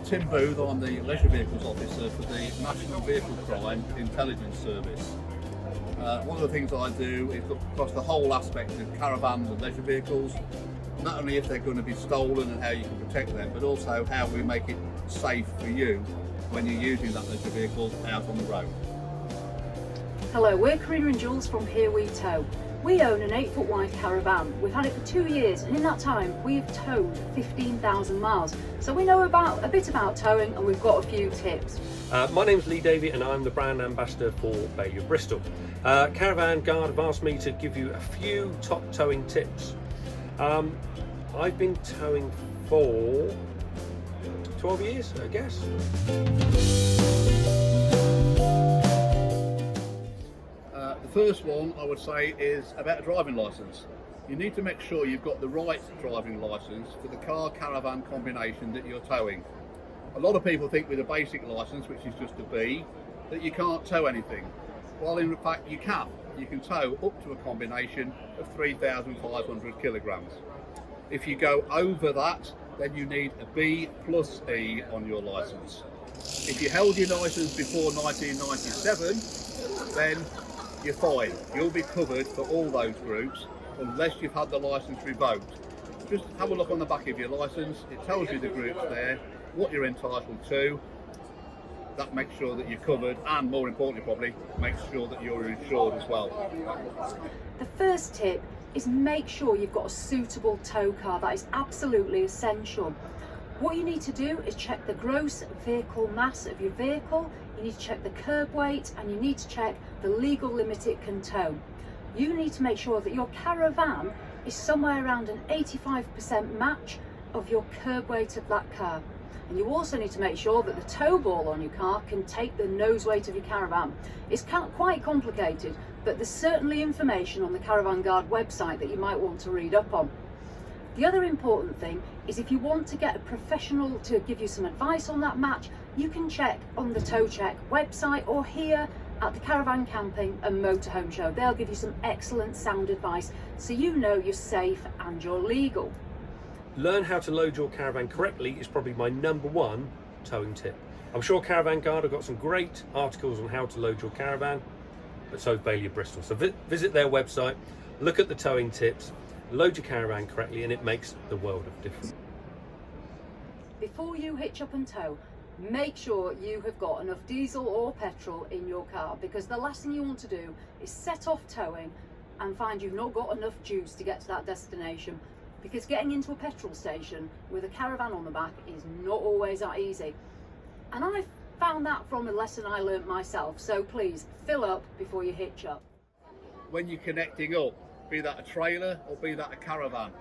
Tim Booth. I'm the Leisure Vehicles Officer for the National Vehicle Crime Intelligence Service. One of the things I do is look across the whole aspect of caravans and leisure vehicles, not only if they're going to be stolen and how you can protect them, but also how we make it safe for you when you're using that leisure vehicle out on the road. Hello, we're Karina and Jules from Here We Tow. We own an 8-foot wide caravan. We've had it for 2 years, and in that time we've towed 15,000 miles. So we know a bit about towing, and we've got a few tips. My name's Lee Davey and I'm the brand ambassador for Bailey of Bristol. Caravan Guard have asked me to give you a few top towing tips. I've been towing for 12 years, I guess. The first one I would say is about a driving licence. You need to make sure you've got the right driving licence for the car caravan combination that you're towing. A lot of people think with a basic licence, which is just a B, that you can't tow anything. Well, in fact you can. You can tow up to a combination of 3,500 kilograms. If you go over that, then you need a B plus E on your licence. If you held your licence before 1997, then you're fine. You'll be covered for all those groups unless you've had the licence revoked. Just have a look on the back of your licence. It tells you the groups there, what you're entitled to. That makes sure that you're covered, and more importantly probably, makes sure that you're insured as well. The first tip is make sure you've got a suitable tow car. That is absolutely essential. What you need to do is check the gross vehicle mass of your vehicle, you need to check the curb weight, and you need to check the legal limit it can tow. You need to make sure that your caravan is somewhere around an 85% match of your curb weight of that car. And you also need to make sure that the tow ball on your car can take the nose weight of your caravan. It's quite complicated, but there's certainly information on the Caravan Guard website that you might want to read up on. The other important thing is if you want to get a professional to give you some advice on that match, you can check on the Tow Check website or here at the Caravan Camping and Motorhome Show. They'll give you some excellent sound advice so you know you're safe and you're legal. Learn how to load your caravan correctly is probably my #1 towing tip. I'm sure Caravan Guard have got some great articles on how to load your caravan, but so have Bailey of Bristol. So visit their website, look at the towing tips, load your caravan correctly, and it makes the world of difference. Before you hitch up and tow, make sure you have got enough diesel or petrol in your car, because the last thing you want to do is set off towing and find you've not got enough juice to get to that destination, because getting into a petrol station with a caravan on the back is not always that easy. And I found that from a lesson I learnt myself, so please fill up before you hitch up. When you're connecting up, be that a trailer or be that a caravan,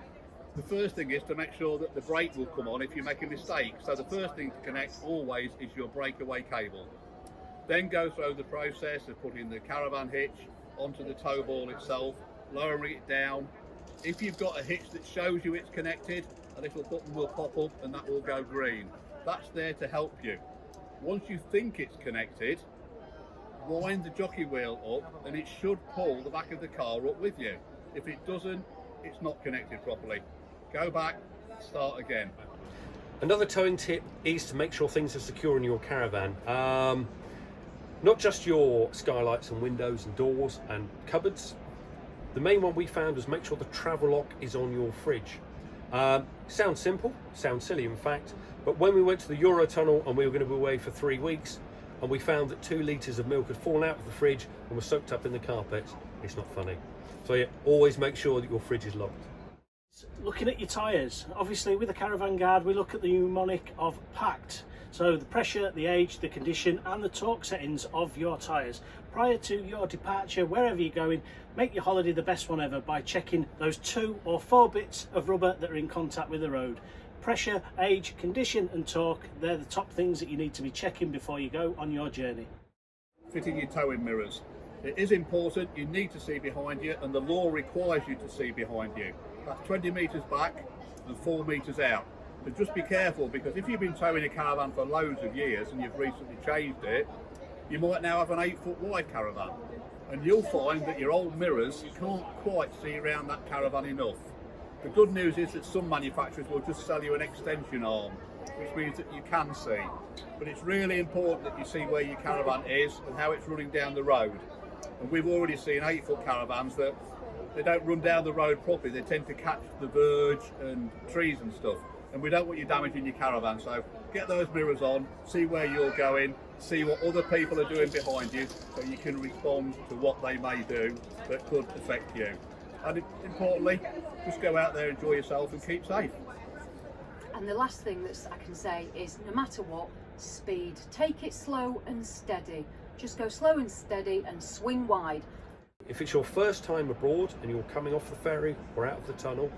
the first thing is to make sure that the brake will come on if you make a mistake. So the first thing to connect always is your breakaway cable. Then go through the process of putting the caravan hitch onto the tow ball itself, lowering it down. If you've got a hitch that shows you it's connected, a little button will pop up and that will go green. That's there to help you. Once you think it's connected, wind the jockey wheel up and it should pull the back of the car up with you. If it doesn't, it's not connected properly. Go back, start again. Another towing tip is to make sure things are secure in your caravan. Not just your skylights and windows and doors and cupboards. The main one we found was make sure the travel lock is on your fridge. Sounds simple, sounds silly in fact, but when we went to the Eurotunnel and we were going to be away for 3 weeks and we found that 2 litres of milk had fallen out of the fridge and was soaked up in the carpets, it's not funny. So yeah, always make sure that your fridge is locked. Looking at your tyres, obviously with the Caravan Guard we look at the mnemonic of PACT. So the pressure, the age, the condition and the torque settings of your tyres. Prior to your departure, wherever you're going, make your holiday the best one ever by checking those 2 or 4 bits of rubber that are in contact with the road. Pressure, age, condition and torque, they're the top things that you need to be checking before you go on your journey. Fitting your towing mirrors. It is important, you need to see behind you and the law requires you to see behind you. That's 20 metres back and 4 metres out. So just be careful, because if you've been towing a caravan for loads of years and you've recently changed it, you might now have an 8-foot wide caravan and you'll find that your old mirrors can't quite see around that caravan enough. The good news is that some manufacturers will just sell you an extension arm which means that you can see. But it's really important that you see where your caravan is and how it's running down the road. And we've already seen 8-foot caravans that they don't run down the road properly. They tend to catch the verge and trees and stuff. And we don't want you damaging your caravan. So get those mirrors on, see where you're going, see what other people are doing behind you, so you can respond to what they may do that could affect you. And importantly, just go out there, enjoy yourself and keep safe. And the last thing that I can say is, no matter what, speed. Take it slow and steady. Just go slow and steady and swing wide. If it's your first time abroad and you're coming off the ferry or out of the tunnel,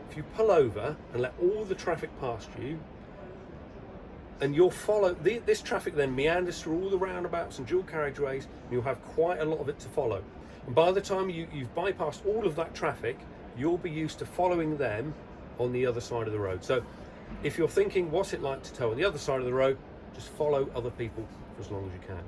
if you pull over and let all the traffic past you, and you'll follow, this traffic then meanders through all the roundabouts and dual carriageways, and you'll have quite a lot of it to follow. And by the time you've bypassed all of that traffic, you'll be used to following them on the other side of the road. So if you're thinking, what's it like to tow on the other side of the road, just follow other people for as long as you can.